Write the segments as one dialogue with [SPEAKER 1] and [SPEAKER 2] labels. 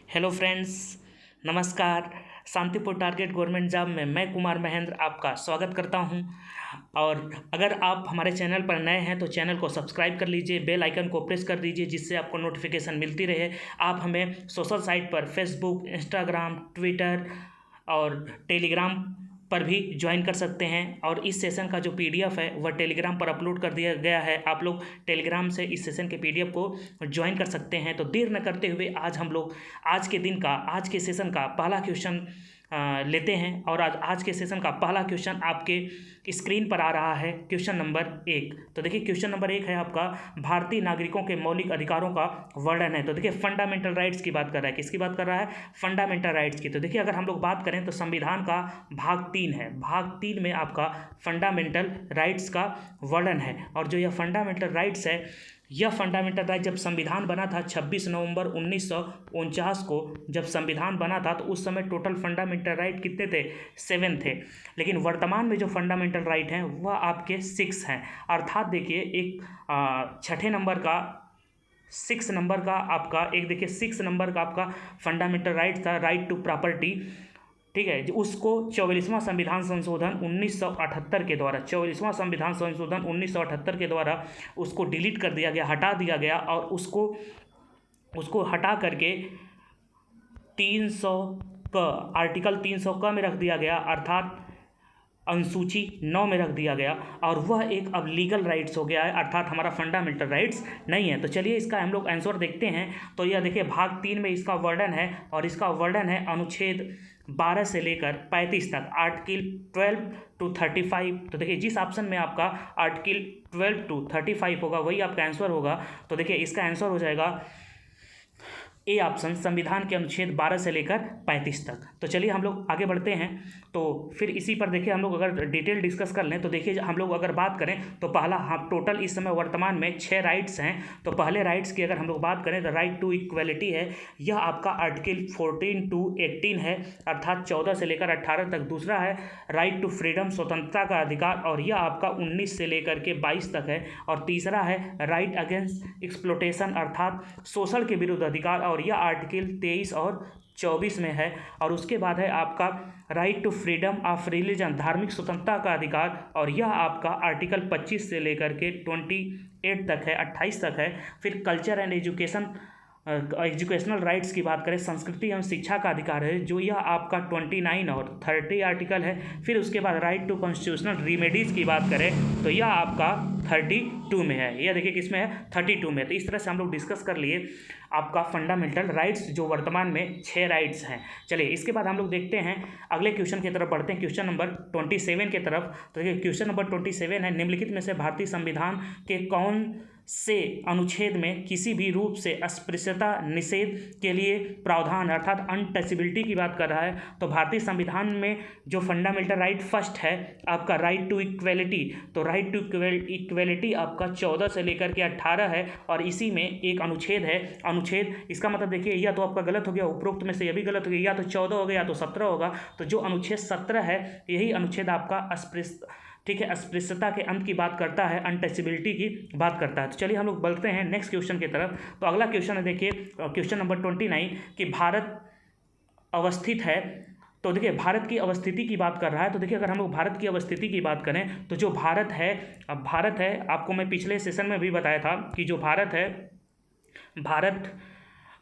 [SPEAKER 1] Hello friends, नमस्कार। Shantipur target government job में मैं कुमार महेंद्र आपका स्वागत करता हूं। और अगर आप हमारे चैनल पर नए हैं तो चैनल को सब्सक्राइब कर लीजिए, बेल आइकन को प्रेस कर दीजिए जिससे आपको नोटिफिकेशन मिलती रहे। आप हमें सोशल साइट पर फेसबुक, इंस्टाग्राम, ट्विटर और टेलीग्राम पर भी ज्वाइन कर सकते हैं। और इस सेशन का जो पीडीएफ है वह टेलीग्राम पर अपलोड कर दिया गया है। आप लोग टेलीग्राम से इस सेशन के पीडीएफ को ज्वाइन कर सकते हैं। तो देर न करते हुए आज हम लोग आज के सेशन का पहला क्वेश्चन लेते हैं। और आज के सेशन का पहला क्वेश्चन आपके स्क्रीन पर आ रहा है, क्वेश्चन नंबर 1। तो देखिए क्वेश्चन नंबर 1 है आपका, भारतीय नागरिकों के मौलिक अधिकारों का वर्णन है। तो देखिए फंडामेंटल राइट्स की बात कर रहा है। किसकी बात कर रहा है? फंडामेंटल राइट्स की। तो देखिए अगर हम लोग बात करें तो संविधान का भाग 3 है। भाग 3 में आपका फंडामेंटल राइट्स का वर्णन है। और जो यह फंडामेंटल राइट्स है, यह फंडामेंटल राइट जब संविधान बना था 26 नवंबर 1949 को, जब संविधान बना था तो उस समय टोटल फंडामेंटल राइट कितने थे? 7 थे। लेकिन वर्तमान में जो फंडामेंटल राइट हैं वह आपके 6 हैं। अर्थात देखिए एक छठे नंबर का 6 नंबर का आपका एक देखिए 6 नंबर का आपका फंडामेंटल राइट था, राइट टू प्रॉपर्टी। ठीक है, उसको 44वां संविधान संशोधन 1978 के द्वारा 44वां संविधान संशोधन 1978 के द्वारा उसको डिलीट कर दिया गया, हटा दिया गया। और उसको हटा करके 300 का आर्टिकल 300 का में रख दिया गया, अर्थात अनुसूची 9 में रख दिया गया। और वह एक अब लीगल राइट्स हो गया है, अर्थात हमारा फंडामेंटल राइट्स नहीं है। तो चलिए इसका हम लोग आंसर देखते हैं। तो यह देखिए भाग 3 में इसका वर्णन है, और इसका वर्णन है अनुच्छेद 12 से लेकर 35 तक, आर्टिकल 12 to 35। तो देखिए जिस ऑप्शन में आपका आर्टिकल 12 to 35 होगा वही आपका आंसर होगा। तो देखिए इसका आंसर हो जाएगा ए ऑप्शन, संविधान के अनुच्छेद 12 से लेकर 35 तक। तो चलिए हम लोग आगे बढ़ते हैं। तो फिर इसी पर देखिए हम लोग अगर डिटेल डिस्कस कर लें तो देखिए हम लोग अगर बात करें तो पहला हम टोटल इस समय वर्तमान में 6 राइट्स हैं। तो पहले राइट्स की अगर हम लोग बात करें तो राइट टू इक्वलिटी है, यह आपका आर्टिकल 14 to 18 है, अर्थात 14 से लेकर 18 तक। दूसरा है राइट टू फ्रीडम, स्वतंत्रता का अधिकार, और यह आपका 19 से लेकर के 22 तक है। और तीसरा है राइट अगेंस्ट एक्सप्लोटेशन, अर्थात शोषण के विरुद्ध अधिकार, और यह आर्टिकल 23 और 24 में है। और उसके बाद है आपका right to freedom of religion, धार्मिक स्वतंत्रता का अधिकार, और यह आपका आर्टिकल 25 से लेकर के 28 तक है, 28 तक है। फिर कल्चर एंड एजुकेशनल राइट्स की बात करें, संस्कृति एवं शिक्षा का अधिकार है, जो यह आपका 29 और 30 आर्टिकल है। फिर उसके बाद राइट टू कॉन्स्टिट्यूशनल रिमेडीज़ की बात करें तो यह आपका 32 में है। यह देखिए किसमें है? 32 में। तो इस तरह से हम लोग डिस्कस कर लिए आपका फंडामेंटल राइट्स, जो वर्तमान में 6 राइट्स हैं। चलिए इसके बाद हम लोग देखते हैं अगले क्वेश्चन की तरफ बढ़ते हैं, क्वेश्चन नंबर 27 की तरफ। तो देखिए क्वेश्चन नंबर 27 है, निम्नलिखित में से भारतीय संविधान के कौन से अनुच्छेद में किसी भी रूप से अस्पृश्यता निषेध के लिए प्रावधान, अर्थात अनटचेबिलिटी की बात कर रहा है। तो भारतीय संविधान में जो फंडामेंटल राइट फर्स्ट है आपका राइट टू इक्वेलिटी। तो राइट टू इक्वेलिटी आपका 14 से लेकर के 18 है। और इसी में एक अनुच्छेद है, अनुच्छेद इसका मतलब देखिए यह तो आपका गलत हो गया, उपरोक्त में से यह भी गलत हो गया, या तो 14 हो गया या तो 17 होगा। तो जो अनुच्छेद 17 है यही अनुच्छेद आपका ठीक है अस्पृश्यता के अंत की बात करता है, अनटचेबिलिटी की बात करता है। तो चलिए हम लोग बढ़ते हैं नेक्स्ट क्वेश्चन की तरफ। तो अगला क्वेश्चन है देखिए क्वेश्चन नंबर 29 कि भारत अवस्थित है। तो देखिए भारत की अवस्थिति की बात कर रहा है। तो देखिए अगर हम लोग भारत की अवस्थिति की बात करें तो जो भारत है, अब भारत है, आपको मैं पिछले सेशन में भी बताया था कि जो भारत है, भारत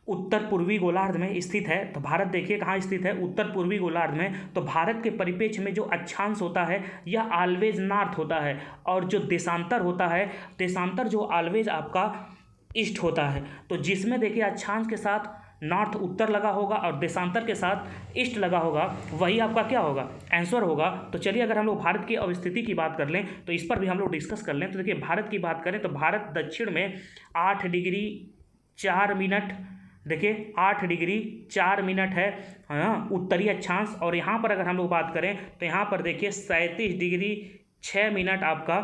[SPEAKER 1] उत्तर पूर्वी गोलार्ध में स्थित है। तो भारत देखिए कहाँ स्थित है? उत्तर पूर्वी गोलार्ध में। तो भारत के परिप्रेक्ष्य में जो अक्षांश होता है यह ऑलवेज नॉर्थ होता है, और जो देशांतर होता है, देशांतर जो ऑलवेज आपका ईस्ट होता है। तो जिसमें देखिए अक्षांश के साथ नॉर्थ उत्तर लगा होगा और देशांतर के साथ ईस्ट लगा होगा, वही आपका क्या होगा? आंसर होगा। तो चलिए अगर हम लोग भारत की अवस्थिति की बात कर लें तो इस पर भी हम लोग डिस्कस कर लें। तो देखिए भारत की बात करें तो भारत दक्षिण में 8 डिग्री 4 मिनट, देखिए 8 डिग्री 4 मिनट है उत्तरी अक्षांश। और यहाँ पर अगर हम लोग बात करें तो यहाँ पर देखिए 37 डिग्री 6 मिनट आपका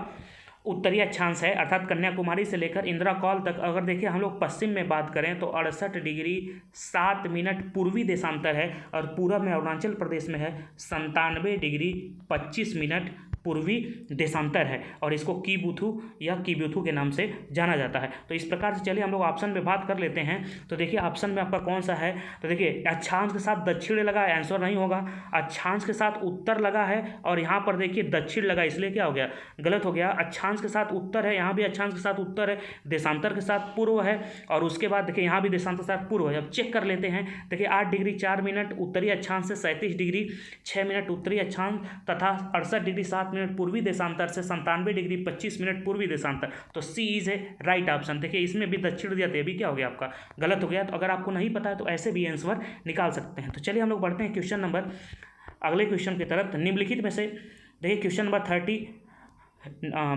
[SPEAKER 1] उत्तरी अक्षांश है, अर्थात कन्याकुमारी से लेकर इंदिरा कॉल तक। अगर देखिए हम लोग पश्चिम में बात करें तो 68 डिग्री 7 मिनट पूर्वी देशांतर है, और पूरब में अरुणाचल प्रदेश में है 97 डिग्री 25 मिनट पूर्वी देशांतर है और इसको कीबुथु या कीब्यूथु के नाम से जाना जाता है। तो इस प्रकार से चलिए हम लोग ऑप्शन में बात कर लेते हैं। तो देखिए ऑप्शन में आपका कौन सा है, तो देखिए अक्षांश के साथ दक्षिण लगा है, आंसर नहीं होगा। अक्षांश के साथ उत्तर लगा है और यहाँ पर देखिए दक्षिण लगा, इसलिए क्या हो गया, गलत हो गया। अक्षांश के साथ उत्तर है, यहाँ भी अक्षांश के साथ उत्तर है, देशांतर के साथ पूर्व है और उसके बाद देखिए यहाँ भी देशांतर के साथ पूर्व है। अब चेक कर लेते हैं, देखिए 8 डिग्री 4 मिनट उत्तरी अक्षांश से 37 डिग्री 6 मिनट उत्तरी अक्षांश तथा 68 डिग्री 7 मिनट पूर्वी देशांतर से 97 डिग्री 25 मिनट पूर्वी देशांतर। तो सी इज ए राइट ऑप्शन। देखिए इसमें भी दक्षिण दिया, तो भी क्या हो गया आपका गलत हो गया। तो अगर आपको नहीं पता है तो ऐसे भी आंसर निकाल सकते हैं। तो चलिए हम लोग बढ़ते हैं क्वेश्चन नंबर, अगले क्वेश्चन की तरफ। निम्नलिखित में से देखिए क्वेश्चन नंबर 30,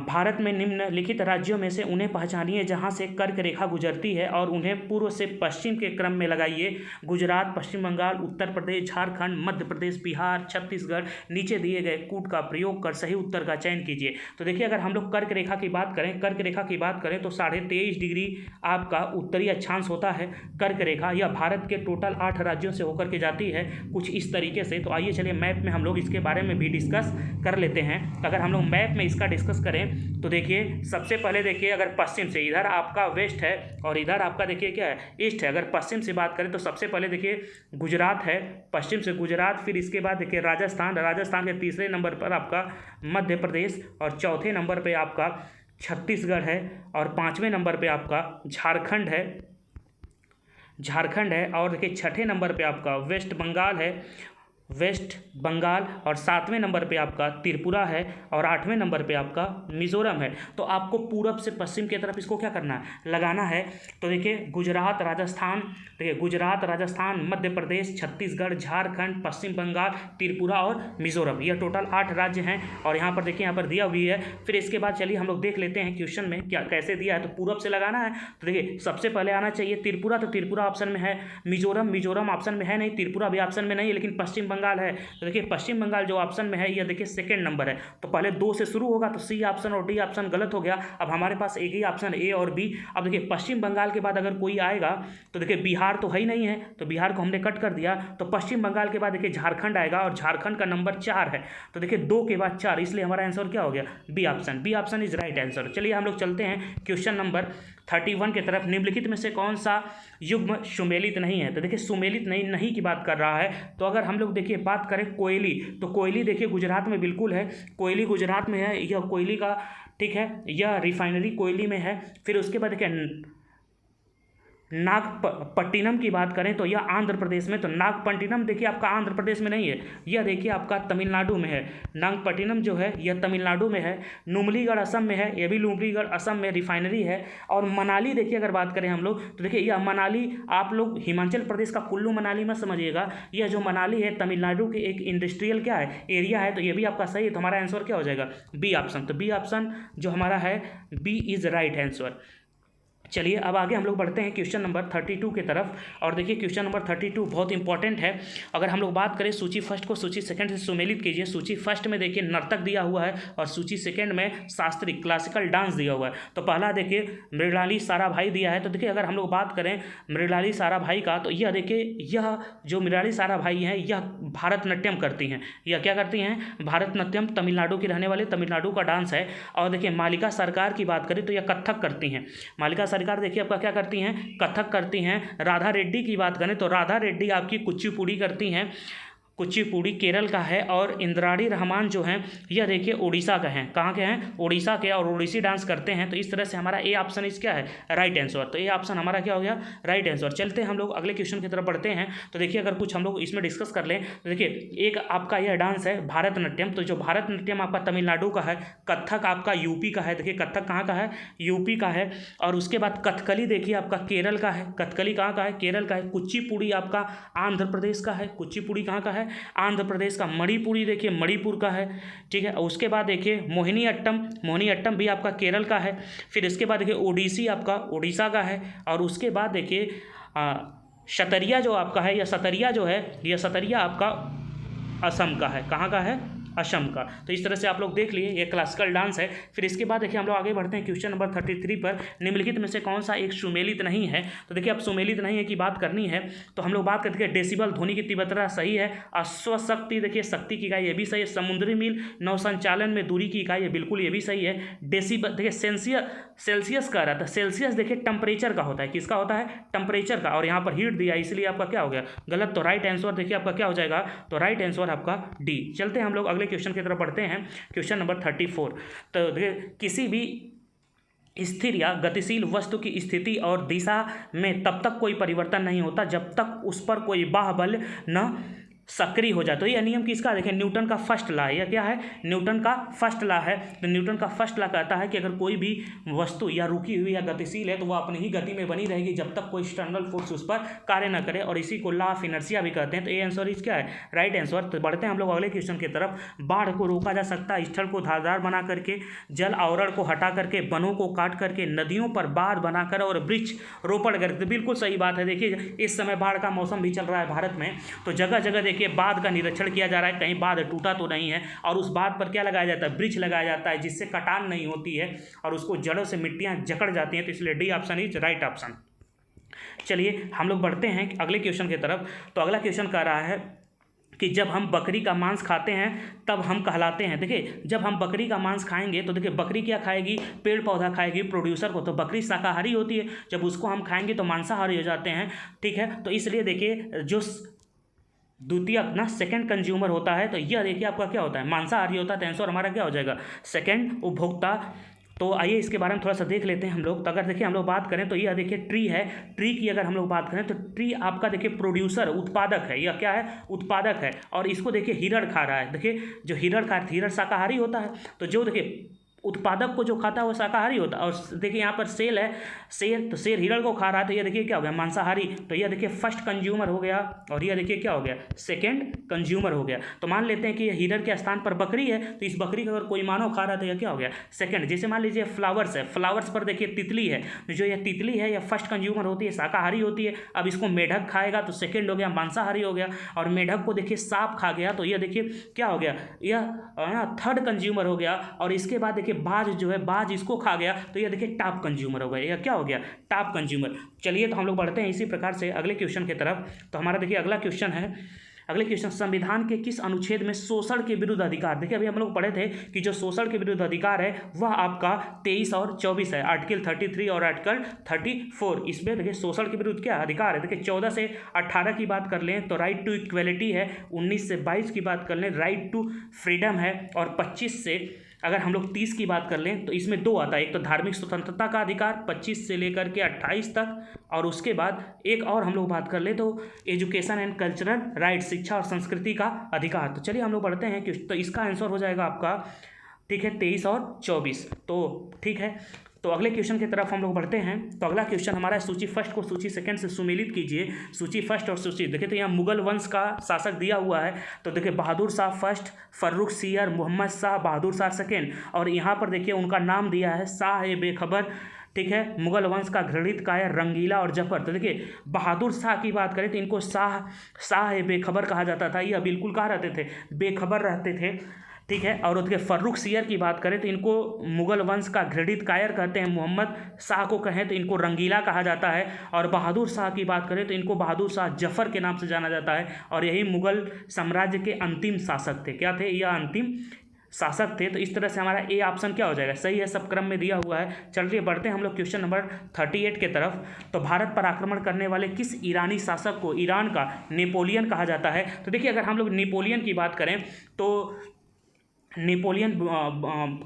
[SPEAKER 1] भारत में निम्नलिखित राज्यों में से उन्हें पहचानिए जहां से कर्क रेखा गुजरती है और उन्हें पूर्व से पश्चिम के क्रम में लगाइए। गुजरात, पश्चिम बंगाल, उत्तर प्रदेश, झारखंड, मध्य प्रदेश, बिहार, छत्तीसगढ़। नीचे दिए गए कूट का प्रयोग कर सही उत्तर का चयन कीजिए। तो देखिए अगर हम लोग कर्क रेखा की बात करें, कर्क रेखा की बात करें तो 23.5 डिग्री आपका उत्तरी अक्षांश होता है कर्क रेखा। यह भारत के टोटल 8 राज्यों से होकर के जाती है कुछ इस तरीके से। तो आइए चलिए मैप में हम लोग इसके बारे में भी डिस्कस कर लेते हैं। अगर हम लोग मैप में इसका डिस्कस करें तो देखिए सबसे पहले देखिए अगर पश्चिम से, इधर आपका वेस्ट है और इधर आपका देखिए क्या है, ईस्ट है। अगर पश्चिम से बात करें तो सबसे पहले देखिए गुजरात है, पश्चिम से गुजरात, फिर इसके बाद देखिए राजस्थान, राजस्थान के तीसरे नंबर पर आपका मध्य प्रदेश और चौथे नंबर पे आपका छत्तीसगढ़ है और 5वें नंबर पे आपका झारखंड है, झारखंड है और देखिए 6ठे नंबर पे आपका वेस्ट बंगाल है, वेस्ट बंगाल और 7वें नंबर पे आपका त्रिपुरा है और 8वें नंबर पे आपका मिजोरम है। तो आपको पूरब से पश्चिम की तरफ इसको क्या करना है, लगाना है। तो देखिए गुजरात, राजस्थान, देखिए गुजरात, राजस्थान, मध्य प्रदेश, छत्तीसगढ़, झारखंड, पश्चिम बंगाल, त्रिपुरा और मिजोरम, यह टोटल 8 राज्य हैं और यहाँ पर देखिए यहाँ पर दिया हुई है। फिर इसके बाद चलिए हम लोग देख लेते हैं क्वेश्चन में क्या कैसे दिया है। तो पूरब से लगाना है, तो देखिए सबसे पहले आना चाहिए त्रिपुरा, तो त्रिपुरा ऑप्शन में है। मिजोरम, मिजोरम ऑप्शन में है नहीं, त्रिपुरा भी ऑप्शन में नहीं है, लेकिन पश्चिम बंगाल है। तो देखिए पश्चिम बंगाल जो ऑप्शन में है यह देखिए सेकंड नंबर है। तो पहले 2 से शुरू होगा, तो सी ऑप्शन और डी ऑप्शन गलत हो गया। अब हमारे पास एक ही ऑप्शन ए और बी। अब देखिए पश्चिम बंगाल के बाद अगर कोई आएगा तो देखिए बिहार तो है ही नहीं है, तो बिहार को हमने कट कर दिया। तो पश्चिम बंगाल के बाद देखिए झारखंड आएगा और झारखंड का नंबर 4 है। तो देखिए 2 के बाद 4, इसलिए हमारा आंसर क्या हो गया, B option. B option is right answer. चलिए हम लोग चलते हैं क्वेश्चन नंबर 31 की तरफ। निम्नलिखित में से कौन सा युग्म सुमेलित नहीं है। तो देखिए सुमेलित नहीं की बात कर रहा है। तो अगर हम लोग देखिए बात करें कोयली, तो कोयली देखिए गुजरात में बिल्कुल है, कोयली गुजरात में है, यह कोयली का ठीक है, यह रिफाइनरी कोयली में है। फिर उसके बाद देखिए नागपट्टिनम की बात करें तो यह आंध्र प्रदेश में, तो नागपट्टिनम देखिए आपका आंध्र प्रदेश में नहीं है, यह देखिए आपका तमिलनाडु में है। नागपट्टिनम जो है यह तमिलनाडु में है। नुमलीगढ़ असम में है, यह भी नुमलीगढ़ असम में रिफाइनरी है। और मनाली देखिए अगर बात करें हम लोग तो देखिए यह मनाली, आप लोग हिमाचल प्रदेश का कुल्लू मनाली मत समझिएगा, यह जो मनाली है तमिलनाडु के एक इंडस्ट्रियल क्या है, एरिया है। तो ये भी आपका सही है। तो हमारा आंसर क्या हो जाएगा, बी ऑप्शन। तो बी ऑप्शन जो हमारा है बी इज राइट आंसर। चलिए अब आगे हम लोग बढ़ते हैं क्वेश्चन नंबर 32 की तरफ। और देखिए क्वेश्चन नंबर 32 बहुत इंपॉर्टेंट है। अगर हम लोग बात करें सूची फर्स्ट को सूची सेकंड से सुमेलित कीजिए। सूची फर्स्ट में देखिए नर्तक दिया हुआ है और सूची सेकंड में शास्त्रीय क्लासिकल डांस दिया हुआ है। तो पहला देखिए मृणाली साराभाई दिया है। तो देखिए अगर हम लोग बात करें मृणाली साराभाई का, तो यह देखिए यह जो मृणाली साराभाई हैं यह भारतनाट्यम करती हैं। यह क्या करती हैं, भारतनाट्यम, तमिलनाडु की रहने वाले, तमिलनाडु का डांस है। और देखिए मालिका सरकार की बात करें तो यह कथक करती हैं। मालिका सरकार देखिए आपका क्या करती हैं, कथक करती हैं। राधा रेड्डी की बात करें तो राधा रेड्डी आपकी कुचिपुड़ी करती हैं, कुचिपुड़ी केरल का है। और इंद्राणी रहमान जो हैं यह देखिए उड़ीसा का हैं। कहाँ के हैं, उड़ीसा के, और उड़ीसी डांस करते हैं। तो इस तरह से हमारा ए ऑप्शन इस क्या है, राइट आंसर। तो ए ऑप्शन हमारा क्या हो गया, राइट आंसर। चलते हैं हम लोग अगले क्वेश्चन की तरफ बढ़ते हैं। तो देखिए अगर कुछ हम लोग इसमें डिस्कस कर लें तो देखिए एक आपका यह डांस है भारतनाट्यम। तो जो भारतनाट्यम आपका तमिलनाडु का है, कथक आपका यूपी का है। देखिए कथक कहाँ का है, यूपी का है। और उसके बाद कथकली देखिए आपका केरल का है। कथकली कहाँ का है, केरल का है। कुचिपुड़ी आपका आंध्र प्रदेश का है। कुचिपुड़ी कहाँ का है, आंध्र प्रदेश का। मणिपुरी देखिए मणिपुर का है, ठीक है। उसके बाद देखिए मोहिनीअट्टम, मोहिनीअट्टम भी आपका केरल का है। फिर इसके बाद देखिए ओडिसी आपका उड़ीसा का है। और उसके बाद देखिए सतरिया जो आपका है, यह सतरिया जो है, यह सतरिया आपका असम का है। कहाँ का है, असम का। तो इस तरह से आप लोग देख लिए ये क्लासिकल डांस है। फिर इसके बाद देखिए हम लोग आगे बढ़ते हैं क्वेश्चन नंबर 33 पर, निम्नलिखित में से कौन सा एक सुमेलित नहीं है। तो देखिए अब सुमेलित नहीं है की बात करनी है तो हम लोग बात करते हैं डेसिबल ध्वनि की तीव्रता सही है, अश्वशक्ति देखिए शक्ति की इकाई ये भी सही है, समुद्री मील नौ संचालन में दूरी की इकाई है बिल्कुल ये भी सही है, डेसिबल देखिए सेल्सियस का रहा था, सेल्सियस देखिए टेम्परेचर का होता है, किसका होता है, टेम्परेचर का, और यहाँ पर हीट दिया इसलिए आपका क्या हो गया गलत। तो राइट आंसर देखिए आपका क्या हो जाएगा, तो राइट आंसर आपका डी। चलते हैं हम लोग अगले क्वेश्चन की तरफ बढ़ते हैं, क्वेश्चन नंबर 34। तो देखिए किसी भी स्थिर या गतिशील वस्तु की स्थिति और दिशा में तब तक कोई परिवर्तन नहीं होता जब तक उस पर कोई बाह्य न सक्रिय हो जाए। तो यह नियम किसका, देखिए न्यूटन का फर्स्ट लॉ है, यह क्या है, न्यूटन का फर्स्ट लॉ है। तो न्यूटन का फर्स्ट लॉ कहता है कि अगर कोई भी वस्तु या रुकी हुई या गतिशील है तो वह अपनी ही गति में बनी रहेगी जब तक कोई एक्सटर्नल फोर्स उस पर कार्य न करे, और इसी को लॉ ऑफ इनर्शिया भी कहते हैं। तो ये आंसर इस क्या है, राइट आंसर। तो बढ़ते हैं हम लोग अगले क्वेश्चन की तरफ। बाढ़ को रोका जा सकता है स्थल को धारदार बना करके, जल आवरण को हटा करके, वनों को काट करके, नदियों पर बांध बनाकर और वृक्ष रोपण करके। तो बिल्कुल सही बात है। देखिए इस समय बाढ़ का मौसम भी चल रहा है भारत में, तो जगह जगह देखिए बांध का निरीक्षण किया जा रहा है, कहीं बांध टूटा तो नहीं है, और उस बांध पर क्या लगाया जाता है, वृक्ष लगाया जाता है जिससे कटान नहीं होती है और उसको जड़ों से मिट्टियां जकड़ जाती हैं। तो इसलिए D option is right option. चलिए हम लोग बढ़ते हैं अगले क्वेश्चन की तरफ। तो अगला क्वेश्चन कह रहा है कि जब हम बकरी का मांस खाते हैं तब हम कहलाते हैं। देखिए जब हम बकरी का मांस खाएंगे तो देखिए बकरी क्या खाएगी, पेड़ पौधा खाएगी प्रोड्यूसर को, तो बकरी शाकाहारी होती है, जब उसको हम खाएंगे तो मांसाहारी हो जाते हैं, ठीक है। तो इसलिए देखिए जो द्वितीय अपना सेकंड कंज्यूमर होता है तो यह देखिए आपका क्या होता है, मांसाहारी होता है। तो आंसर हमारा क्या हो जाएगा, सेकंड उपभोक्ता। तो आइए इसके बारे में थोड़ा सा देख लेते हैं हम लोग। तो अगर देखिए हम लोग बात करें तो यह देखिए ट्री है, ट्री की अगर हम लोग बात करें तो ट्री आपका देखिए प्रोड्यूसर उत्पादक है, यह क्या है, उत्पादक है। और इसको देखिए हिरण खा रहा है, देखिए जो हिरण खा, हिरण शाकाहारी होता है, तो जो देखिए उत्पादक को जो खाता है वो शाकाहारी होता है। और देखिए यहाँ पर सेल है, शेर, तो शेर हिरण को खा रहा है, तो ये देखिए क्या हो गया, मांसाहारी। तो यह देखिए फर्स्ट कंज्यूमर हो गया और यह देखिए क्या हो गया, सेकंड कंज्यूमर हो गया। तो मान लेते हैं कि हिरण के स्थान पर बकरी है, तो इस बकरी का अगर कोई मानव खा रहा है तो यह क्या हो गया, सेकंड। जैसे मान लीजिए फ्लावर्स है, फ्लावर्स पर देखिए तितली है, जो यह तितली है यह फर्स्ट कंज्यूमर होती है, शाकाहारी होती है। अब इसको मेढक खाएगा तो सेकेंड हो गया, मांसाहारी हो गया। और मेढक को देखिए सांप खा गया तो यह देखिए क्या हो गया, यह थर्ड कंज्यूमर हो गया। और इसके बाद देखिए बाज जो है, बाज इसको खा गया तो यह देखिए टॉप कंज्यूमर हो गया, यह क्या हो गया, टॉप कंज्यूमर। चलिए तो हम लोग बढ़ते हैं इसी प्रकार से अगले क्वेश्चन की तरफ। तो हमारा देखिए अगला क्वेश्चन है, अगले क्वेश्चन, संविधान के किस अनुच्छेद में शोषण के विरुद्ध अधिकार। देखिए अभी हम लोग पढ़े थे कि जो शोषण के विरुद्ध अधिकार है वह आपका 23 और 24 है, आर्टिकल 33 और आर्टिकल 34। इसमें देखिए शोषण के विरुद्ध क्या अधिकार है। देखिए 14 से 18 की बात कर लें तो राइट टू इक्वेलिटी है, 19 से 22 की बात कर लें राइट टू फ्रीडम है, और 25 से अगर हम लोग 30 की बात कर लें तो इसमें दो आता है, एक तो धार्मिक स्वतंत्रता का अधिकार 25 से लेकर के 28 तक, और उसके बाद एक और हम लोग बात कर ले तो एजुकेशन एंड कल्चरल राइट, शिक्षा और संस्कृति का अधिकार। तो चलिए हम लोग बढ़ते हैं कि तो इसका आंसर हो जाएगा आपका, ठीक है, 23 और 24। तो ठीक है, तो अगले क्वेश्चन की तरफ हम लोग बढ़ते हैं। तो अगला क्वेश्चन हमारा सूची फर्स्ट को सूची सेकंड से सुमेलित कीजिए। सूची फर्स्ट और सूची देखिए तो यहाँ मुगल वंश का शासक दिया हुआ है, तो देखिए Bahadur Shah first, Farrukh share, Mohammad Shah, Bahadur Shah second, और यहाँ पर देखिए उनका नाम दिया है शाह ए बेखबर, ठीक है, मुगल वंश का घृणित कायर, रंगीला और जफर। तो देखिए बहादुर शाह की बात करें तो इनको शाह ए बेखबर कहा जाता था, यह बिल्कुल कहा रहते थे, बेखबर रहते थे, ठीक है। और उसके फर्रुख सियर की बात करें तो इनको मुगल वंश का घृणित कायर कहते हैं, मोहम्मद शाह को कहें तो इनको रंगीला कहा जाता है, और बहादुर शाह की बात करें तो इनको बहादुर शाह जफर के नाम से जाना जाता है। और यही मुगल साम्राज्य के अंतिम शासक थे, क्या थे, यह अंतिम शासक थे। तो इस तरह से हमारा ए ऑप्शन क्या हो जाएगा, सही है, सब क्रम में दिया हुआ है। चलिए बढ़ते हैं हम लोग क्वेश्चन नंबर 38 के तरफ। तो भारत पर आक्रमण करने वाले किस ईरानी शासक को ईरान का नेपोलियन कहा जाता है। तो देखिए अगर हम लोग नेपोलियन की बात करें तो नेपोलियन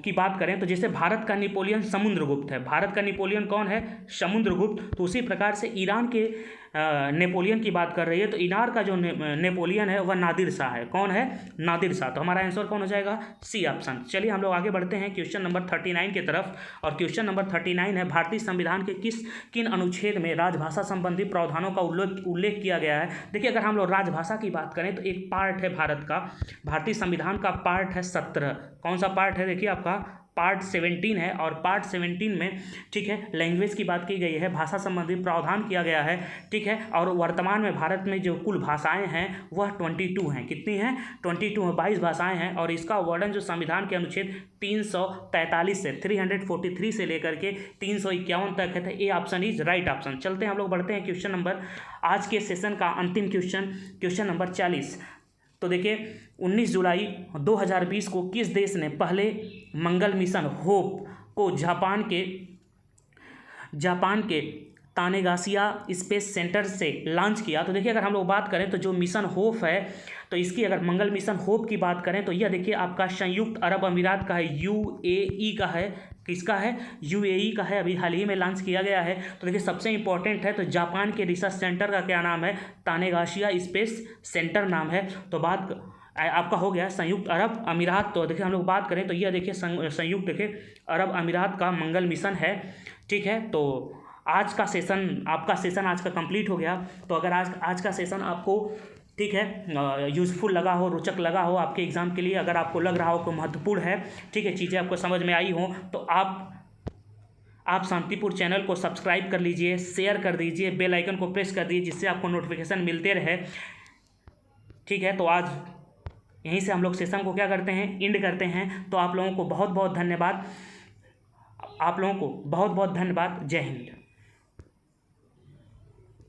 [SPEAKER 1] की बात करें तो जैसे भारत का नेपोलियन समुद्रगुप्त है, भारत का नेपोलियन कौन है, समुद्रगुप्त। तो उसी प्रकार से ईरान के नेपोलियन की बात कर रही है तो ईरान का जो नेपोलियन है वह नादिर शाह है, कौन है, नादिर शाह। तो हमारा आंसर कौन हो जाएगा, सी ऑप्शन। चलिए हम लोग आगे बढ़ते हैं क्वेश्चन नंबर 39 की तरफ, और क्वेश्चन नंबर 39 है, भारतीय संविधान के किन अनुच्छेद में राजभाषा संबंधी प्रावधानों का उल्लेख किया गया है। देखिए अगर हम लोग राजभाषा की बात करें तो एक पार्ट है भारत का, भारतीय संविधान का पार्ट है 17, कौन सा पार्ट है, देखिए आपका पार्ट 17 है और पार्ट 17 में ठीक है लैंग्वेज की बात की गई है, भाषा संबंधी प्रावधान किया गया है ठीक है। और वर्तमान में भारत में जो कुल भाषाएं हैं वह 22 हैं। कितनी हैं? 22 हैं, 22 भाषाएं हैं। और इसका वर्णन जो संविधान के अनुच्छेद 343 से 343 से लेकर के 351 तक है। तो A option is right option. चलते हैं हम लोग, बढ़ते हैं क्वेश्चन नंबर, आज के सेशन का अंतिम क्वेश्चन नंबर 40। तो देखिए 19 जुलाई 2020 को किस देश ने पहले मंगल मिशन होप को जापान के तानेगाशिया स्पेस सेंटर से लॉन्च किया? तो देखिए अगर हम लोग बात करें तो जो मिशन होप है, तो इसकी अगर मंगल मिशन होप की बात करें तो यह देखिए आपका संयुक्त अरब अमीरात का है, यूएई का है। किसका है? यूएई का है, अभी हाल ही में लॉन्च किया गया है। तो देखिए सबसे इंपॉर्टेंट है, तो जापान के रिसर्च सेंटर का क्या नाम है? तानेगाशिया स्पेस सेंटर नाम है। तो बात आपका हो गया संयुक्त अरब अमीरात। तो देखिए हम लोग बात करें तो यह देखिए संयुक्त देखिए अरब अमीरात का मंगल मिशन है ठीक है। तो आज का सेशन, आपका सेशन आज का कंप्लीट हो गया। तो अगर आज का सेशन आपको ठीक है यूज़फुल लगा हो, रोचक लगा हो आपके एग्ज़ाम के लिए, अगर आपको लग रहा हो कि महत्वपूर्ण है ठीक है, चीज़ें आपको समझ में आई हो, तो आप शांतिपुर चैनल को सब्सक्राइब कर लीजिए, शेयर कर दीजिए, बेल आइकन को प्रेस कर दीजिए, जिससे आपको नोटिफिकेशन मिलते रहे ठीक है। तो आज यहीं से हम लोग सेशन को क्या करते हैं, एंड करते हैं। तो आप लोगों को बहुत बहुत धन्यवाद, जय हिंद।